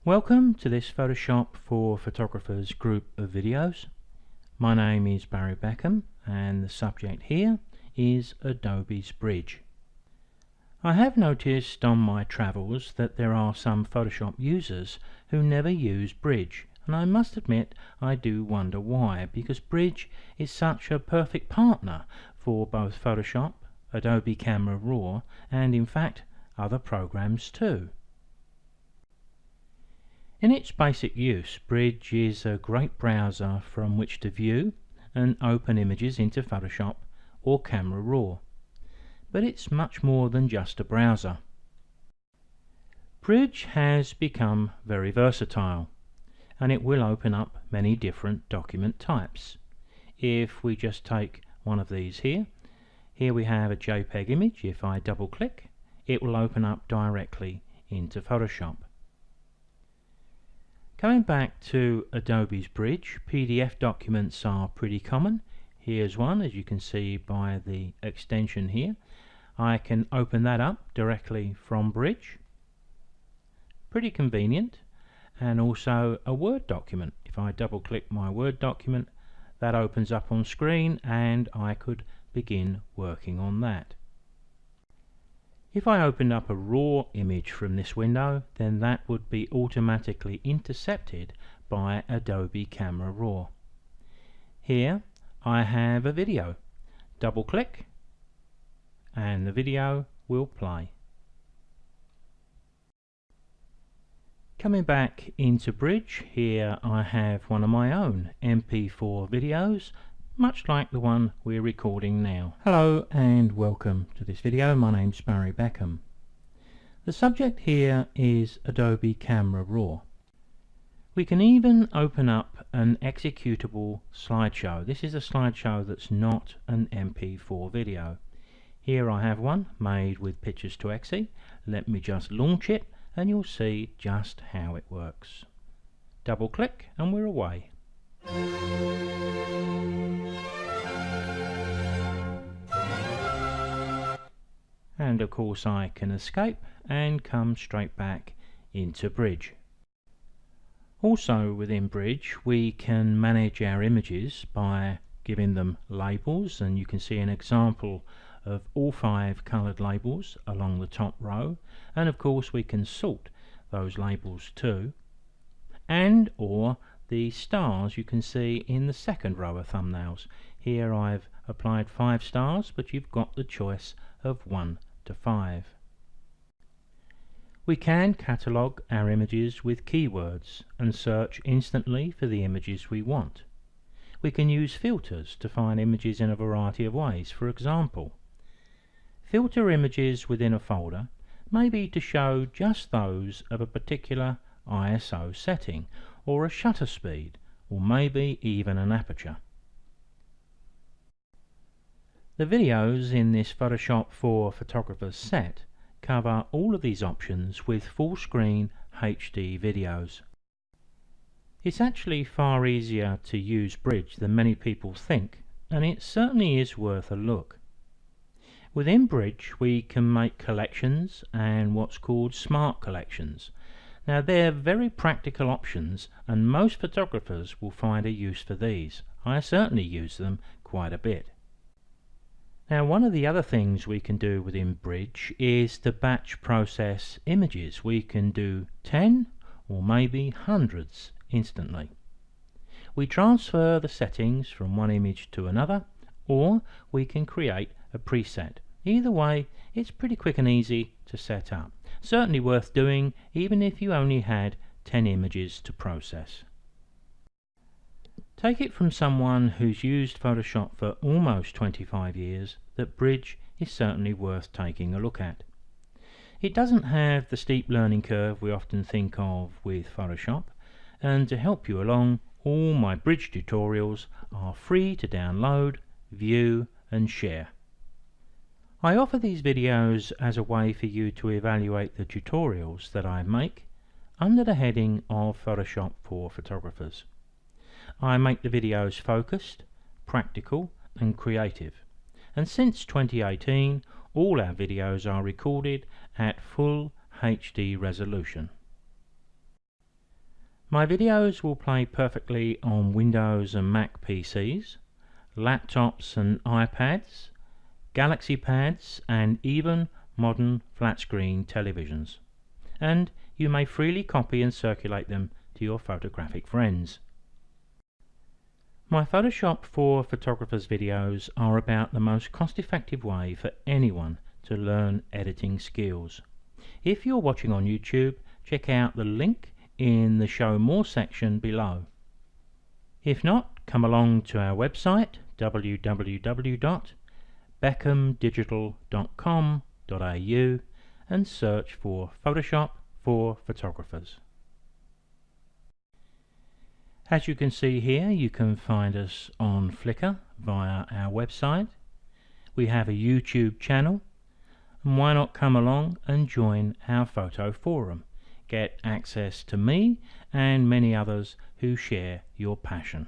Welcome to this Photoshop for Photographers group of videos. My name is Beckham and the subject here is Adobe's Bridge. I have noticed on my travels that there are some Photoshop users who never use Bridge, and I must admit I do wonder why, because Bridge is such a perfect partner for both Photoshop, Adobe Camera Raw and in fact other programs too. In its basic use, Bridge is a great browser from which to view and open images into Photoshop or Camera Raw. But it's much more than just a browser. Bridge has become very versatile, and it will open up many different document types. If we just take one of these here we have a JPEG image. If I double click, it will open up directly into Photoshop. Coming back to Adobe's Bridge, PDF documents are pretty common. Here's one, as you can see by the extension here. I can open that up directly from Bridge. Pretty convenient. And also a Word document. If I double click my Word document, that opens up on screen and I could begin working on that. If I opened up a raw image from this window, then that would be automatically intercepted by Adobe Camera Raw. Here I have a video. Double click and the video will play. Coming back into Bridge, here I have one of my own MP4 videos, much like the one we're recording now. Hello and welcome to this video. My name's Beckham. The subject here is Adobe Camera Raw. We can even open up an executable slideshow. This is a slideshow that's not an MP4 video. Here I have one made with Pictures to Exe. Let me just launch it and you'll see just how it works. Double click and we're away. And of course I can escape and come straight back into Bridge. Also within Bridge we can manage our images by giving them labels, and you can see an example of all 5 coloured labels along the top row, and of course we can sort those labels too, and or the stars you can see in the second row of thumbnails. Here I've applied 5 stars, but you've got the choice of 1 to 5. We can catalogue our images with keywords and search instantly for the images we want. We can use filters to find images in a variety of ways. For example, filter images within a folder may be to show just those of a particular ISO setting, or a shutter speed, or maybe even an aperture. The videos in this Photoshop for Photographers set cover all of these options with full screen HD videos. It's actually far easier to use Bridge than many people think, and it certainly is worth a look. Within Bridge we can make collections and what's called smart collections. Now they're very practical options and most photographers will find a use for these. I certainly use them quite a bit. Now one of the other things we can do within Bridge is to batch process images. We can do 10 or maybe hundreds instantly. We transfer the settings from one image to another, or we can create a preset. Either way, it's pretty quick and easy to set up. Certainly worth doing even if you only had 10 images to process. Take it from someone who's used Photoshop for almost 25 years that Bridge is certainly worth taking a look at. It doesn't have the steep learning curve we often think of with Photoshop, and to help you along, all my Bridge tutorials are free to download, view and share. I offer these videos as a way for you to evaluate the tutorials that I make under the heading of Photoshop for Photographers. I make the videos focused, practical and creative, and since 2018 all our videos are recorded at full HD resolution. My videos will play perfectly on Windows and Mac PCs, laptops and iPads, Galaxy Pads and even modern flat-screen televisions. And you may freely copy and circulate them to your photographic friends. My Photoshop for Photographers videos are about the most cost-effective way for anyone to learn editing skills. If you're watching on YouTube, check out the link in the Show More section below. If not, come along to our website www.beckhamdigital.com.au and search for Photoshop for Photographers. As you can see here, you can find us on Flickr via our website. We have a YouTube channel, and why not come along and join our photo forum? Get access to me and many others who share your passion.